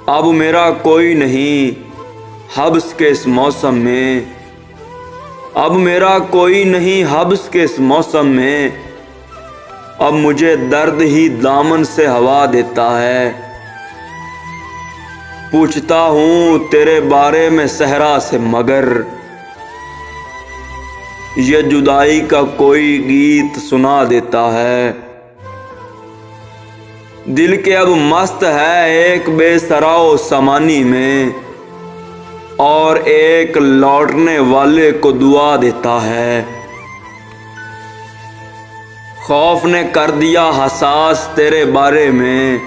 अब मेरा कोई नहीं हब्स के इस मौसम में, अब मेरा कोई नहीं हब्स के इस मौसम में। अब मुझे दर्द ही दामन से हवा देता है। पूछता हूँ तेरे बारे में सहरा से मगर ये जुदाई का कोई गीत सुना देता है। दिल के अब मस्त है एक बेसराओ समानी में, और एक लौटने वाले को दुआ देता है। खौफ ने कर दिया हसास तेरे बारे में,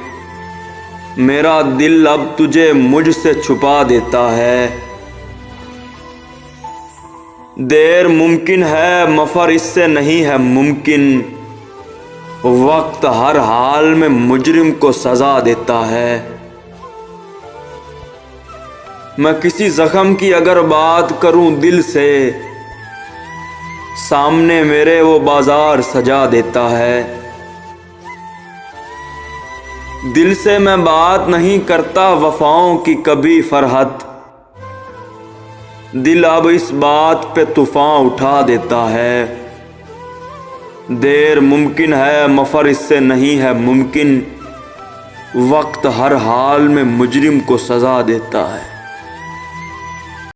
मेरा दिल अब तुझे मुझसे छुपा देता है। देर मुमकिन है मफर इससे नहीं है मुमकिन, वक्त हर हाल में मुजरिम को सजा देता है। मैं किसी जख्म की अगर बात करूं दिल से, सामने मेरे वो बाजार सजा देता है। दिल से मैं बात नहीं करता वफाओं की कभी फरहत, दिल अब इस बात पे तूफान उठा देता है। देर मुमकिन है मफर इससे नहीं है मुमकिन, वक्त हर हाल में मुजरिम को सजा देता है।